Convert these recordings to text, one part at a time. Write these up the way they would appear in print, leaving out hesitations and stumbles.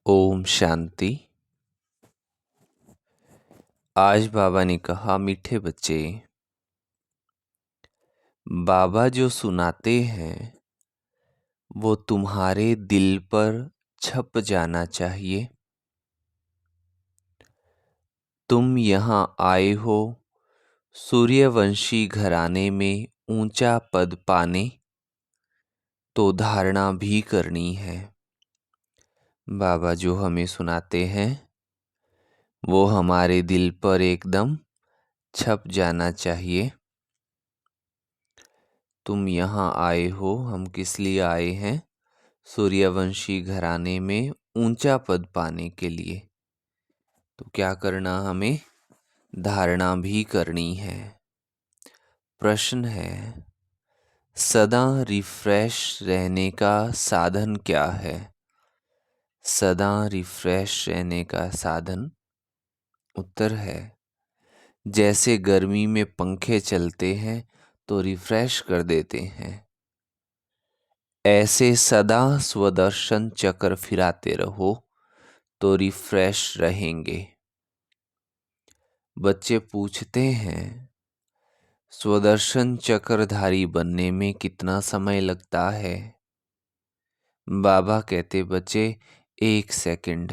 ओम शांति। आज बाबा ने कहा, मीठे बच्चे, बाबा जो सुनाते हैं वो तुम्हारे दिल पर छप जाना चाहिए। तुम यहाँ आए हो सूर्यवंशी घराने में ऊंचा पद पाने, तो धारणा भी करनी है। बाबा जो हमें सुनाते हैं वो हमारे दिल पर एकदम छप जाना चाहिए। तुम यहाँ आए हो, हम किस लिए आए हैं? सूर्यवंशी घराने में ऊंचा पद पाने के लिए। तो क्या करना हमें? धारणा भी करनी है। प्रश्न है, सदा रिफ्रेश रहने का साधन क्या है? सदा रिफ्रेश रहने का साधन, उत्तर है, जैसे गर्मी में पंखे चलते हैं तो रिफ्रेश कर देते हैं, ऐसे सदा स्वदर्शन चक्र फिराते रहो तो रिफ्रेश रहेंगे। बच्चे पूछते हैं, स्वदर्शन चक्रधारी बनने में कितना समय लगता है? बाबा कहते, बच्चे 1 सेकंड।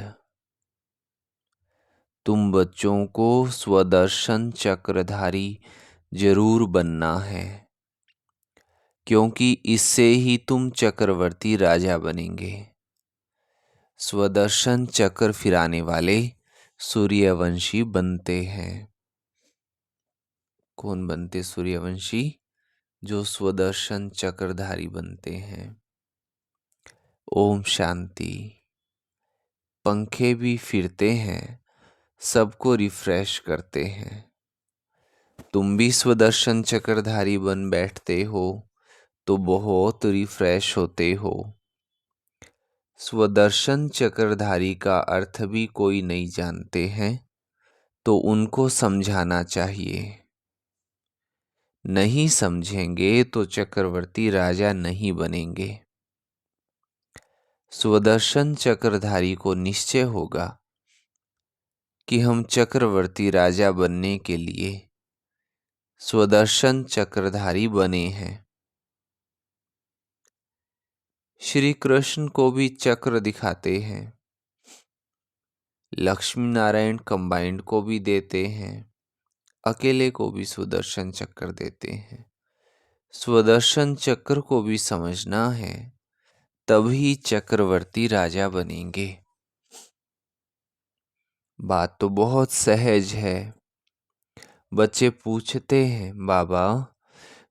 तुम बच्चों को स्वदर्शन चक्रधारी जरूर बनना है, क्योंकि इससे ही तुम चक्रवर्ती राजा बनेंगे। स्वदर्शन चक्र फिराने वाले सूर्यवंशी बनते हैं। कौन बनते सूर्यवंशी? जो स्वदर्शन चक्रधारी बनते हैं। ओम शांति। पंखे भी फिरते हैं, सबको रिफ्रेश करते हैं। तुम भी स्वदर्शन चक्रधारी बन बैठते हो तो बहुत रिफ्रेश होते हो। स्वदर्शन चक्रधारी का अर्थ भी कोई नहीं जानते हैं तो उनको समझाना चाहिए। नहीं समझेंगे तो चक्रवर्ती राजा नहीं बनेंगे। स्वदर्शन चक्रधारी को निश्चय होगा कि हम चक्रवर्ती राजा बनने के लिए स्वदर्शन चक्रधारी बने हैं। श्री कृष्ण को भी चक्र दिखाते हैं, लक्ष्मी नारायण कंबाइंड को भी देते हैं, अकेले को भी सुदर्शन चक्र देते हैं। स्वदर्शन चक्र को भी समझना है, तभी चक्रवर्ती राजा बनेंगे। बात तो बहुत सहज है। बच्चे पूछते हैं, बाबा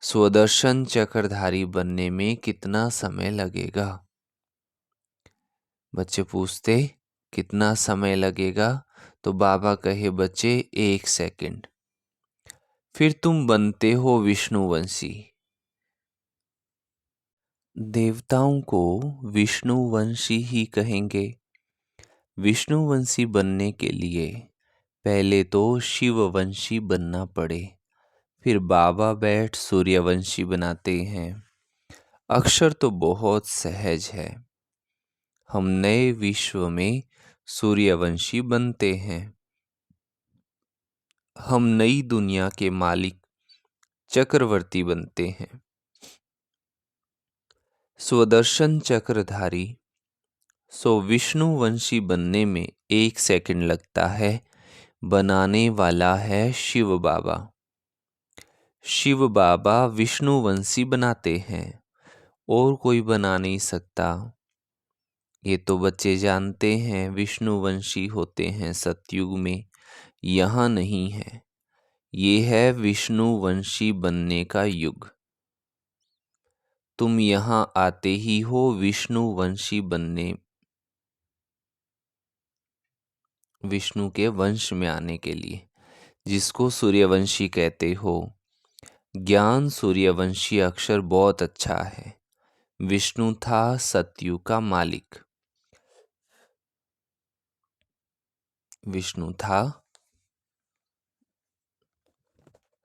स्वदर्शन चक्रधारी बनने में कितना समय लगेगा? बच्चे पूछते, कितना समय लगेगा? तो बाबा कहे, बच्चे 1 सेकंड। फिर तुम बनते हो विष्णुवंशी। देवताओं को विष्णुवंशी ही कहेंगे। विष्णुवंशी बनने के लिए पहले तो शिववंशी बनना पड़े, फिर बाबा बैठ सूर्यवंशी बनाते हैं। अक्षर तो बहुत सहज है। हम नए विश्व में सूर्यवंशी बनते हैं। हम नई दुनिया के मालिक चक्रवर्ती बनते हैं। स्वदर्शन चक्रधारी विष्णुवंशी बनने में 1 सेकंड लगता है। बनाने वाला है शिव बाबा। शिव बाबा विष्णुवंशी बनाते हैं, और कोई बना नहीं सकता। ये तो बच्चे जानते हैं, विष्णुवंशी होते हैं सतयुग में, यहाँ नहीं है। ये है विष्णुवंशी बनने का युग। तुम यहाँ आते ही हो विष्णुवंशी बनने, विष्णु के वंश में आने के लिए, जिसको सूर्यवंशी कहते हो। ज्ञान सूर्यवंशी अक्षर बहुत अच्छा है। विष्णु था सतयुग का मालिक। विष्णु था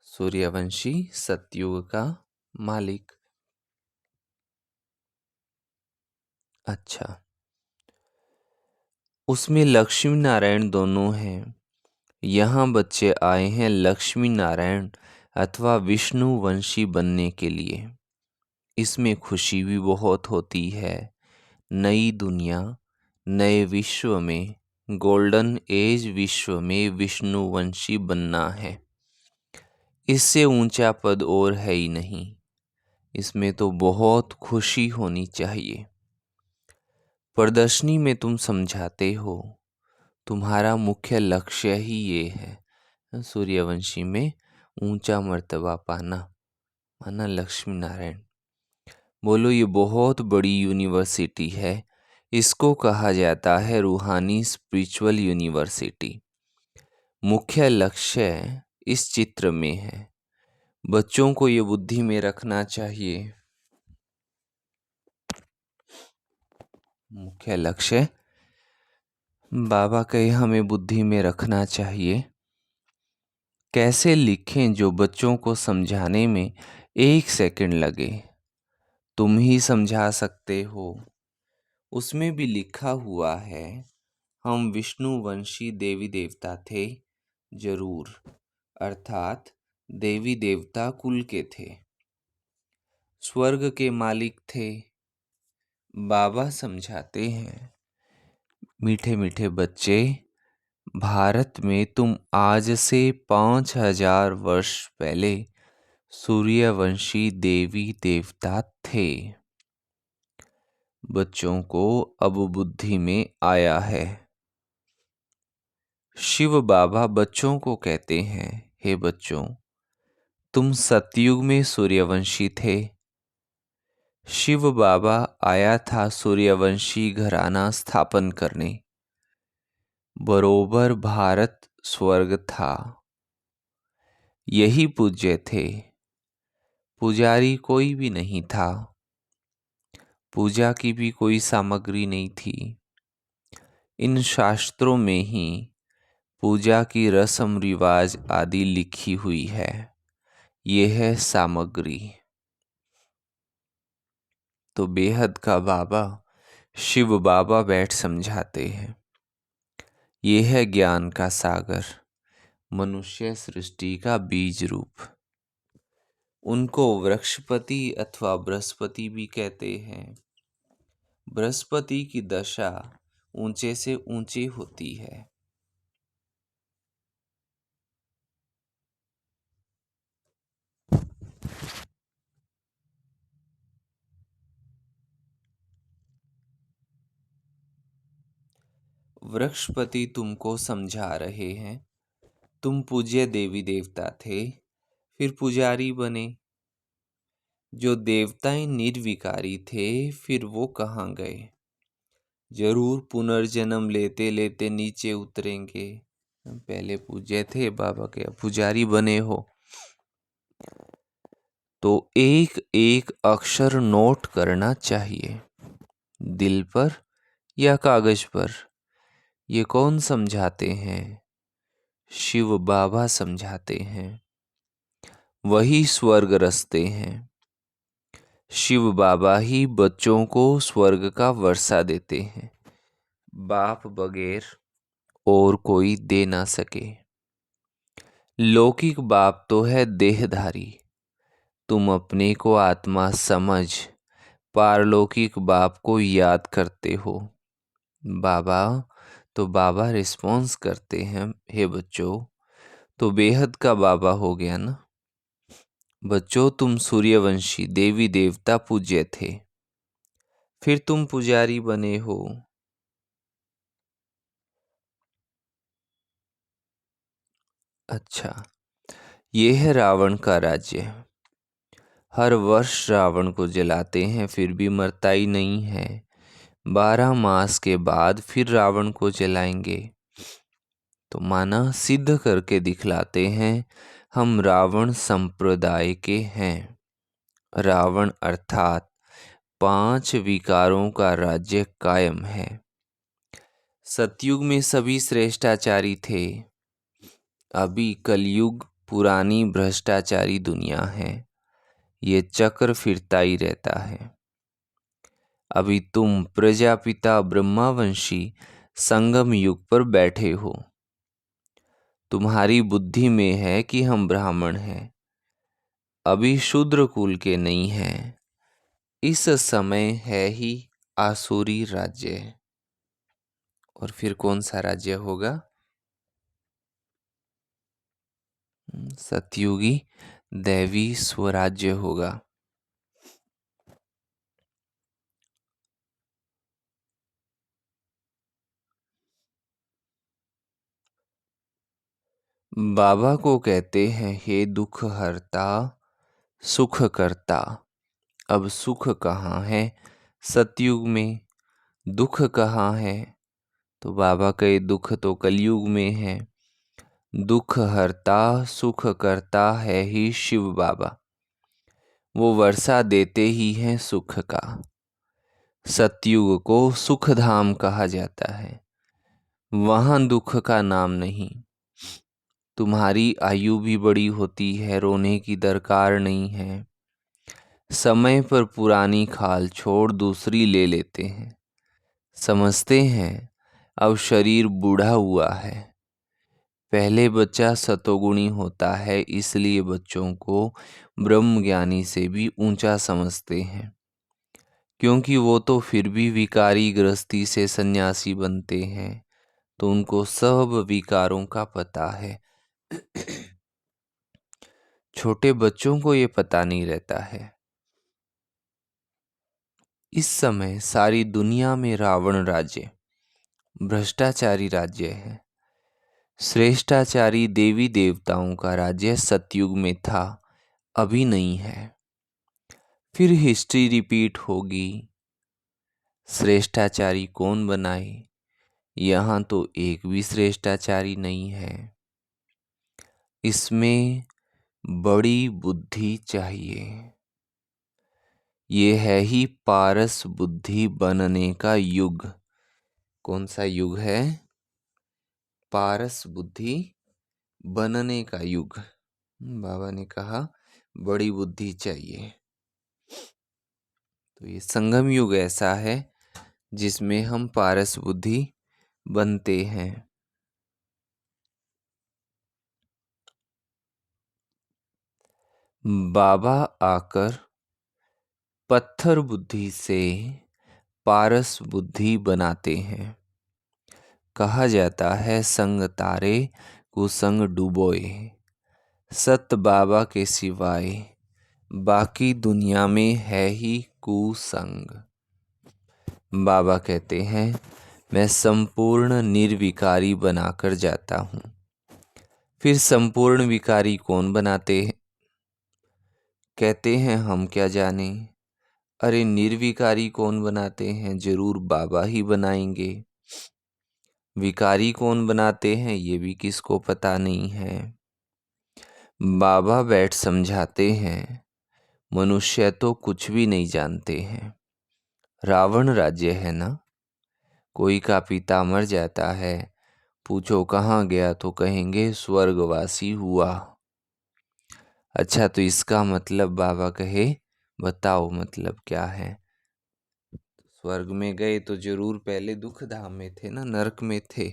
सूर्यवंशी सतयुग का मालिक। अच्छा, उसमें लक्ष्मी नारायण दोनों हैं। यहाँ बच्चे आए हैं लक्ष्मी नारायण अथवा विष्णु वंशी बनने के लिए। इसमें खुशी भी बहुत होती है। नई दुनिया, नए विश्व में, गोल्डन एज विश्व में विष्णुवंशी बनना है। इससे ऊंचा पद और है ही नहीं। इसमें तो बहुत खुशी होनी चाहिए। प्रदर्शनी में तुम समझाते हो, तुम्हारा मुख्य लक्ष्य ही ये है सूर्यवंशी में ऊंचा मर्तबा पाना, माना लक्ष्मी नारायण। बोलो, ये बहुत बड़ी यूनिवर्सिटी है। इसको कहा जाता है रूहानी स्पिरिचुअल यूनिवर्सिटी। मुख्य लक्ष्य इस चित्र में है। बच्चों को ये बुद्धि में रखना चाहिए। मुख्य लक्ष्य बाबा कहे हमें बुद्धि में रखना चाहिए। कैसे लिखें जो बच्चों को समझाने में 1 सेकंड लगे। तुम ही समझा सकते हो। उसमें भी लिखा हुआ है, हम विष्णुवंशी देवी देवता थे जरूर, अर्थात देवी देवता कुल के थे, स्वर्ग के मालिक थे। बाबा समझाते हैं, मीठे मीठे बच्चे, भारत में तुम आज से 5000 वर्ष पहले सूर्यवंशी देवी देवता थे। बच्चों को अब बुद्धि में आया है। शिव बाबा बच्चों को कहते हैं, हे बच्चों, तुम सतयुग में सूर्यवंशी थे। शिव बाबा आया था सूर्यवंशी घराना स्थापन करने। बरोबर भारत स्वर्ग था। यही पूज्य थे। पुजारी कोई भी नहीं था। पूजा की भी कोई सामग्री नहीं थी। इन शास्त्रों में ही पूजा की रस्म रिवाज आदि लिखी हुई है। यह है सामग्री। तो बेहद का बाबा शिव बाबा बैठ समझाते हैं। यह है ज्ञान का सागर, मनुष्य सृष्टि का बीज रूप। उनको वृक्षपति अथवा बृहस्पति भी कहते हैं। बृहस्पति की दशा ऊंचे से ऊंची होती है। वृक्षपति तुमको समझा रहे हैं, तुम पूज्य देवी देवता थे, फिर पुजारी बने। जो देवताएं निर्विकारी थे, फिर वो कहाँ गए? जरूर पुनर्जन्म लेते लेते नीचे उतरेंगे। पहले पूज्य थे, बाबा के पुजारी बने हो। तो एक एक अक्षर नोट करना चाहिए, दिल पर या कागज पर। ये कौन समझाते हैं? शिव बाबा समझाते हैं। वही स्वर्ग रचते हैं। शिव बाबा ही बच्चों को स्वर्ग का वर्षा देते हैं। बाप बगैर और कोई दे ना सके। लौकिक बाप तो है देहधारी। तुम अपने को आत्मा समझ पारलौकिक बाप को याद करते हो। बाबा तो बाबा रिस्पॉन्स करते हैं, हे बच्चों, तो बेहद का बाबा हो गया ना। बच्चों, तुम सूर्यवंशी देवी देवता पूज्य थे, फिर तुम पुजारी बने हो। अच्छा, ये है रावण का राज्य। हर वर्ष रावण को जलाते हैं, फिर भी मरता ही नहीं है। 12 मास के बाद फिर रावण को जलाएंगे। तो माना सिद्ध करके दिखलाते हैं, हम रावण संप्रदाय के हैं। रावण अर्थात 5 विकारों का राज्य कायम है। सतयुग में सभी श्रेष्ठाचारी थे। अभी कलयुग पुरानी भ्रष्टाचारी दुनिया है। ये चक्र फिरता ही रहता है। अभी तुम प्रजापिता ब्रह्मावंशी संगम युग पर बैठे हो। तुम्हारी बुद्धि में है कि हम ब्राह्मण हैं, अभी शूद्र कुल के नहीं हैं। इस समय है ही आसुरी राज्य। और फिर कौन सा राज्य होगा? सतयुगी दैवी स्वराज्य होगा। बाबा को कहते हैं, हे दुख हरता सुख करता। अब सुख कहाँ है? सतयुग में। दुख कहाँ है? तो बाबा कहे दुख तो कलयुग में है। दुख हरता सुख करता है ही शिव बाबा। वो वर्षा देते ही हैं सुख का। सतयुग को सुख धाम कहा जाता है, वहां दुख का नाम नहीं। तुम्हारी आयु भी बड़ी होती है, रोने की दरकार नहीं है। समय पर पुरानी खाल छोड़ दूसरी ले लेते हैं। समझते हैं अब शरीर बूढ़ा हुआ है। पहले बच्चा सतोगुणी होता है, इसलिए बच्चों को ब्रह्मज्ञानी से भी ऊंचा समझते हैं, क्योंकि वो तो फिर भी विकारी गृहस्थी से सन्यासी बनते हैं, तो उनको सब विकारों का पता है। छोटे बच्चों को ये पता नहीं रहता है। इस समय सारी दुनिया में रावण राज्य, भ्रष्टाचारी राज्य है। श्रेष्ठाचारी देवी देवताओं का राज्य सतयुग में था, अभी नहीं है। फिर हिस्ट्री रिपीट होगी। श्रेष्ठाचारी कौन बनाए? यहाँ तो एक भी श्रेष्ठाचारी नहीं है। इसमें बड़ी बुद्धि चाहिए। ये है ही पारस बुद्धि बनने का युग। कौन सा युग है? पारस बुद्धि बनने का युग। बाबा ने कहा बड़ी बुद्धि चाहिए। तो ये संगम युग ऐसा है जिसमें हम पारस बुद्धि बनते हैं। बाबा आकर पत्थर बुद्धि से पारस बुद्धि बनाते हैं। कहा जाता है संग तारे कुसंग डूबोए। सत बाबा के सिवाय बाकी दुनिया में है ही कुसंग। बाबा कहते हैं मैं संपूर्ण निर्विकारी बनाकर जाता हूँ। फिर संपूर्ण विकारी कौन बनाते हैं? कहते हैं हम क्या जाने। अरे निर्विकारी कौन बनाते हैं? जरूर बाबा ही बनाएंगे। विकारी कौन बनाते हैं ये भी किसको पता नहीं है। बाबा बैठ समझाते हैं, मनुष्य तो कुछ भी नहीं जानते हैं। रावण राज्य है ना, कोई का पिता मर जाता है, पूछो कहाँ गया तो कहेंगे स्वर्गवासी हुआ। अच्छा तो इसका मतलब बाबा कहे बताओ मतलब क्या है? स्वर्ग में गए तो जरूर पहले दुख धाम में थे ना, नरक में थे।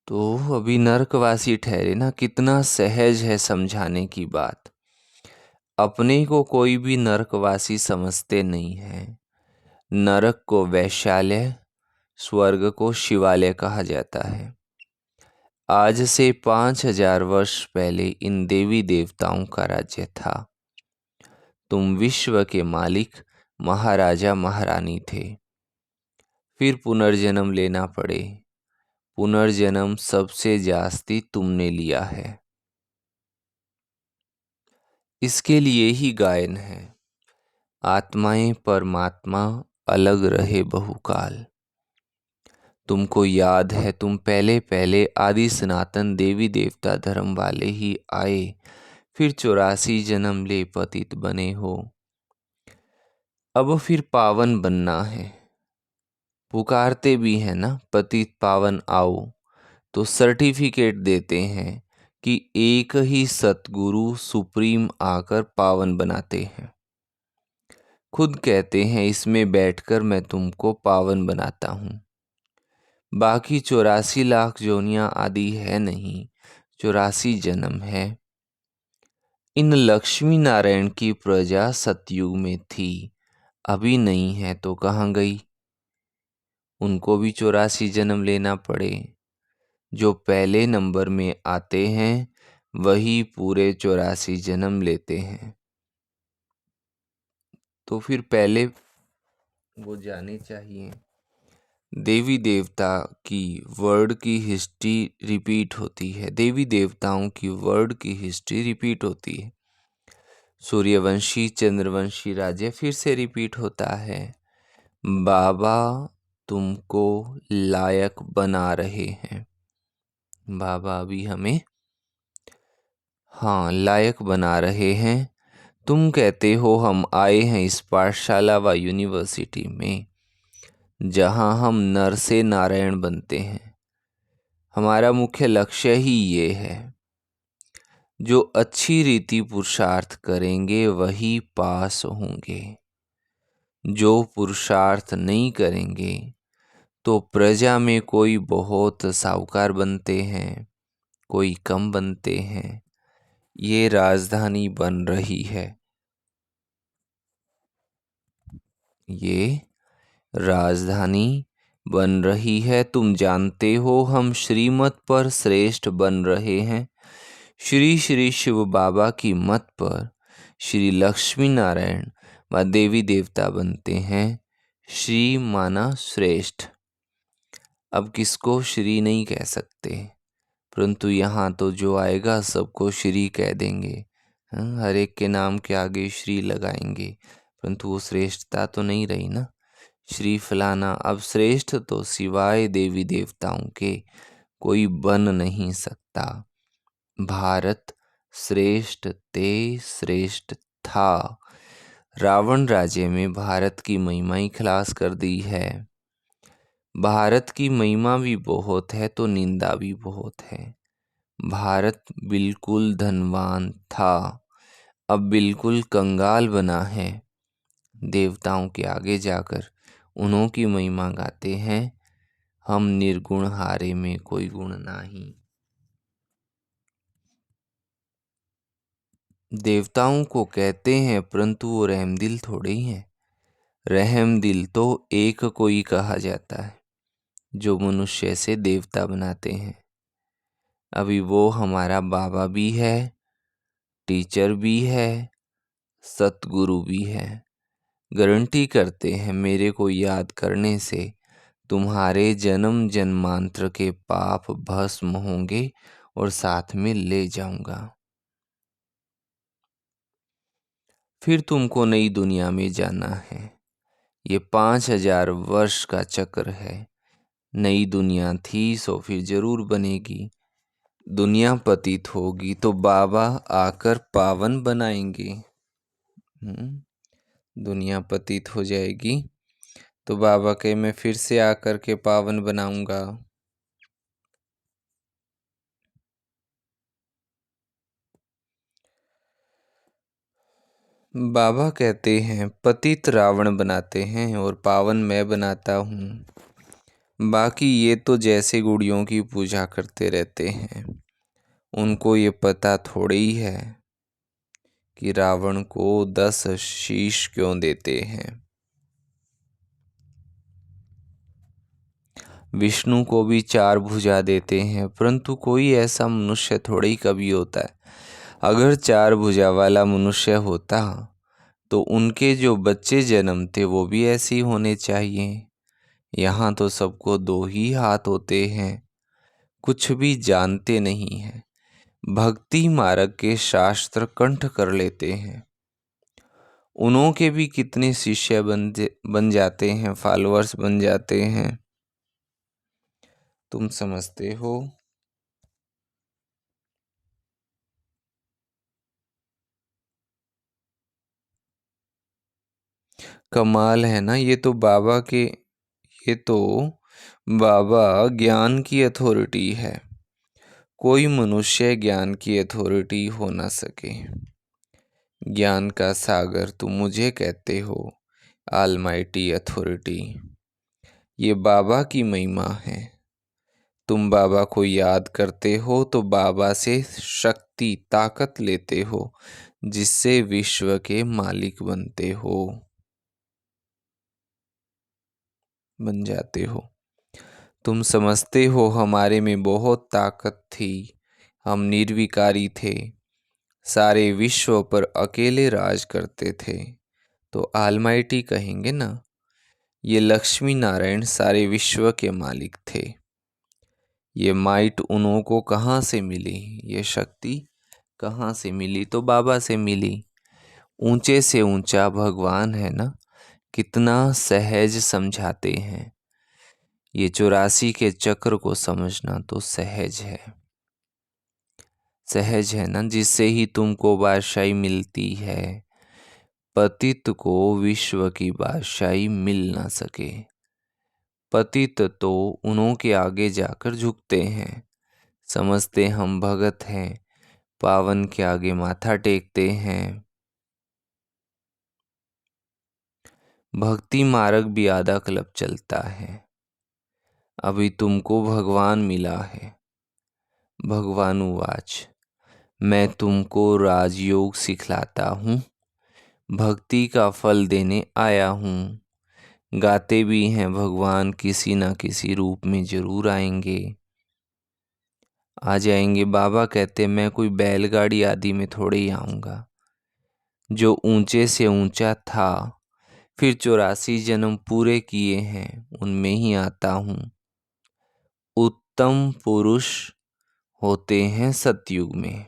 तो अभी नरकवासी ठहरे ना, कितना सहज है समझाने की बात। अपने को कोई भी नरकवासी समझते नहीं है। नरक को वैश्यालय, स्वर्ग को शिवालय कहा जाता है। आज से 5000 वर्ष पहले इन देवी देवताओं का राज्य था। तुम विश्व के मालिक महाराजा महारानी थे। फिर पुनर्जन्म लेना पड़े। पुनर्जन्म सबसे जास्ती तुमने लिया है। इसके लिए ही गायन है, आत्माएं परमात्मा अलग रहे बहुकाल। तुमको याद है तुम पहले पहले आदि सनातन देवी देवता धर्म वाले ही आए, फिर 84 जन्म ले पतित बने हो। अब फिर पावन बनना है। पुकारते भी हैं ना, पतित पावन आओ, तो सर्टिफिकेट देते हैं कि एक ही सतगुरु सुप्रीम आकर पावन बनाते हैं। खुद कहते हैं इसमें बैठकर मैं तुमको पावन बनाता हूँ। बाकी 84 लाख जोनियाँ आदि है नहीं, 84 जन्म है। इन लक्ष्मी नारायण की प्रजा सतयुग में थी, अभी नहीं है तो कहाँ गई? उनको भी 84 जन्म लेना पड़े। जो पहले नंबर में आते हैं वही पूरे 84 जन्म लेते हैं। तो फिर पहले वो जाने चाहिए। देवी देवता की वर्ड की हिस्ट्री रिपीट होती है, देवी देवताओं की वर्ड की हिस्ट्री रिपीट होती है। सूर्यवंशी चंद्रवंशी राज्य फिर से रिपीट होता है। बाबा तुमको लायक बना रहे हैं। बाबा अभी हमें लायक बना रहे हैं। तुम कहते हो हम आए हैं इस पाठशाला व यूनिवर्सिटी में जहां हम नर से नारायण बनते हैं। हमारा मुख्य लक्ष्य ही ये है। जो अच्छी रीति पुरुषार्थ करेंगे वही पास होंगे। जो पुरुषार्थ नहीं करेंगे तो प्रजा में कोई बहुत साहूकार बनते हैं, कोई कम बनते हैं। ये राजधानी बन रही है। ये राजधानी बन रही है। तुम जानते हो हम श्रीमत पर श्रेष्ठ बन रहे हैं। श्री श्री शिव बाबा की मत पर श्री लक्ष्मी नारायण व देवी देवता बनते हैं। श्री माना श्रेष्ठ। अब किसको श्री नहीं कह सकते, परंतु यहाँ तो जो आएगा सबको श्री कह देंगे। हर एक के नाम के आगे श्री लगाएंगे, परंतु वो श्रेष्ठता तो नहीं रही ना। श्री फलाना। अब श्रेष्ठ तो सिवाय देवी देवताओं के कोई बन नहीं सकता। भारत श्रेष्ठ ते श्रेष्ठ था। रावण राज्य में भारत की महिमा ही खलास कर दी है। भारत की महिमा भी बहुत है तो निंदा भी बहुत है। भारत बिल्कुल धनवान था, अब बिल्कुल कंगाल बना है। देवताओं के आगे जाकर उन्हों की महिमा गाते हैं। हम निर्गुण हारे में कोई गुण नाही। देवताओं को कहते हैं परंतु वो रहमदिल थोड़े ही हैं। रहमदिल तो एक को ही कहा जाता है जो मनुष्य से देवता बनाते हैं। अभी वो हमारा बाबा भी है, टीचर भी है, सतगुरु भी है। गारंटी करते हैं मेरे को याद करने से तुम्हारे जन्म जन्मांतर के पाप भस्म होंगे और साथ में ले जाऊंगा। फिर तुमको नई दुनिया में जाना है। ये 5000 वर्ष का चक्र है। नई दुनिया थी सो फिर जरूर बनेगी। दुनिया पतित होगी तो बाबा आकर पावन बनाएंगे। दुनिया पतित हो जाएगी तो बाबा के मैं फिर से आकर के पावन बनाऊंगा। बाबा कहते हैं पतित रावण बनाते हैं और पावन मैं बनाता हूँ। बाकी ये तो जैसे गुड़ियों की पूजा करते रहते हैं, उनको ये पता थोड़े ही है कि रावण को 10 शीश क्यों देते हैं। विष्णु को भी 4 भुजा देते हैं, परंतु कोई ऐसा मनुष्य थोड़ा ही कभी होता है। अगर 4 भुजा वाला मनुष्य होता तो उनके जो बच्चे जन्मते वो भी ऐसे ही होने चाहिए। यहाँ तो सबको 2 ही हाथ होते हैं। कुछ भी जानते नहीं हैं। भक्ति मार्ग के शास्त्र कंठ कर लेते हैं। उन्हों के भी कितने शिष्य बन जाते हैं, फॉलोअर्स बन जाते हैं। तुम समझते हो? कमाल है ना। ये तो बाबा ज्ञान की अथॉरिटी है। कोई मनुष्य ज्ञान की अथॉरिटी हो ना सके। ज्ञान का सागर तुम मुझे कहते हो, ऑलमाइटी अथॉरिटी। ये बाबा की महिमा है। तुम बाबा को याद करते हो तो बाबा से शक्ति ताकत लेते हो, जिससे विश्व के मालिक बन जाते हो। तुम समझते हो हमारे में बहुत ताकत थी, हम निर्विकारी थे, सारे विश्व पर अकेले राज करते थे। तो ऑलमाइटी कहेंगे ना, ये लक्ष्मी नारायण सारे विश्व के मालिक थे। ये माइट उन्हों को कहाँ से मिली, ये शक्ति कहाँ से मिली? तो बाबा से मिली। ऊंचे से ऊंचा भगवान है ना, कितना सहज समझाते हैं। ये 84 के चक्र को समझना तो सहज है ना, जिससे ही तुमको बादशाही मिलती है। पतित को विश्व की बादशाही मिल ना सके। पतित तो उन्हों के आगे जाकर झुकते हैं, समझते हम भगत हैं, पावन के आगे माथा टेकते हैं। भक्ति मार्ग भी आधा क्लब चलता है। अभी तुमको भगवान मिला है। भगवानुवाच, मैं तुमको राजयोग सिखलाता हूँ, भक्ति का फल देने आया हूँ। गाते भी हैं भगवान किसी न किसी रूप में जरूर आएंगे, आ जाएंगे। बाबा कहते मैं कोई बैलगाड़ी आदि में थोड़े ही आऊँगा। जो ऊंचे से ऊंचा था, फिर 84 जन्म पूरे किए हैं, उनमें ही आता हूँ। उत्तम पुरुष होते हैं सतयुग में,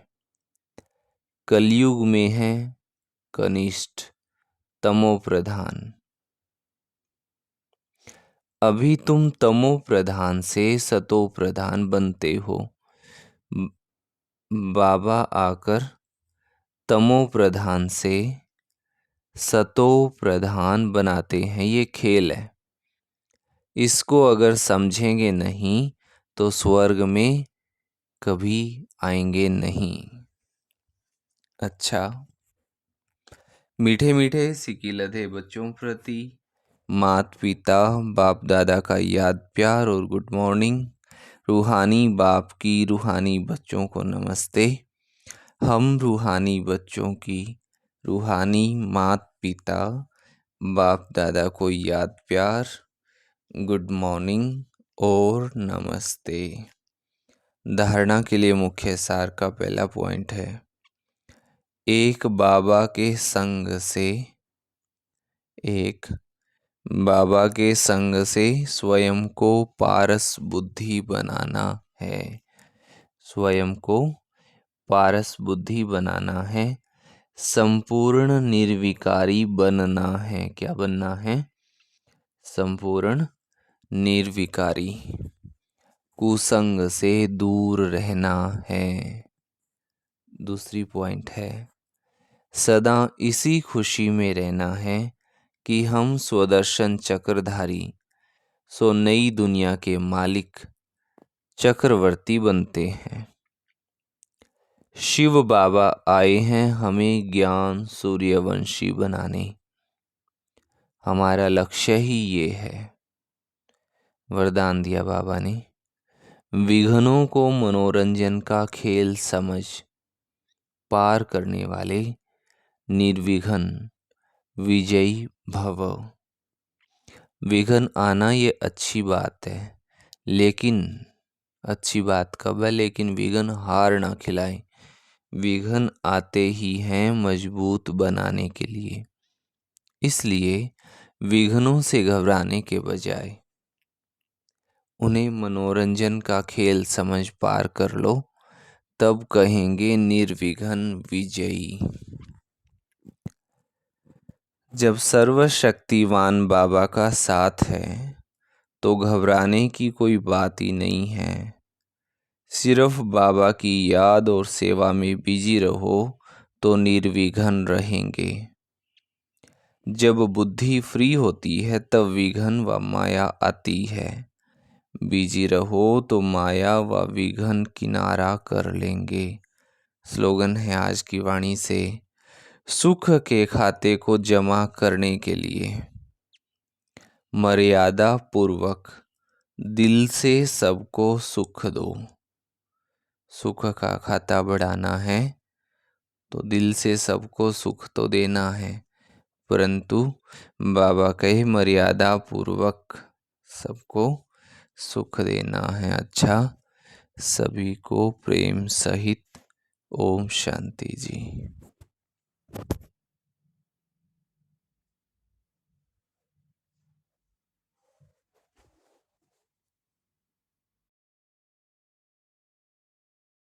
कलयुग में है कनिष्ठ तमो प्रधान। अभी तुम तमो प्रधान से सतो प्रधान बनते हो। बाबा आकर तमो प्रधान से सतो प्रधान बनाते हैं। ये खेल है, इसको अगर समझेंगे नहीं तो स्वर्ग में कभी आएंगे नहीं। अच्छा, मीठे मीठे सिकी लधे बच्चों प्रति मात पिता बाप दादा का याद प्यार और गुड मॉर्निंग। रूहानी बाप की रूहानी बच्चों को नमस्ते। हम रूहानी बच्चों की रूहानी मात पिता बाप दादा को याद प्यार, गुड मॉर्निंग और नमस्ते। धारणा के लिए मुख्य सार का पहला पॉइंट है, एक बाबा के संग से स्वयं को पारस बुद्धि बनाना है। स्वयं को पारस बुद्धि बनाना है, संपूर्ण निर्विकारी बनना है। क्या बनना है? संपूर्ण निर्विकारी। कुसंग से दूर रहना है। दूसरी पॉइंट है, सदा इसी खुशी में रहना है कि हम स्वदर्शन चक्रधारी, सो नई दुनिया के मालिक चक्रवर्ती बनते हैं। शिव बाबा आए हैं हमें ज्ञान सूर्यवंशी बनाने। हमारा लक्ष्य ही ये है। वरदान दिया बाबा ने, विघ्नों को मनोरंजन का खेल समझ पार करने वाले निर्विघ्न विजयी भव। विघ्न आना ये अच्छी बात है, लेकिन अच्छी बात कब है? लेकिन विघ्न हार ना खिलाए। विघ्न आते ही हैं मजबूत बनाने के लिए। इसलिए विघ्नों से घबराने के बजाय उन्हें मनोरंजन का खेल समझ पार कर लो, तब कहेंगे निर्विघ्न विजयी। जब सर्वशक्तिवान बाबा का साथ है तो घबराने की कोई बात ही नहीं है। सिर्फ बाबा की याद और सेवा में बिजी रहो तो निर्विघ्न रहेंगे। जब बुद्धि फ्री होती है तब विघ्न व माया आती है। बिजी रहो तो माया व विघ्न किनारा कर लेंगे। स्लोगन है आज की वाणी से, सुख के खाते को जमा करने के लिए मर्यादा पूर्वक दिल से सबको सुख दो। सुख का खाता बढ़ाना है तो दिल से सबको सुख तो देना है, परंतु बाबा कहे मर्यादा पूर्वक सबको सुख देना है। अच्छा, सभी को प्रेम सहित ओम शांति जी।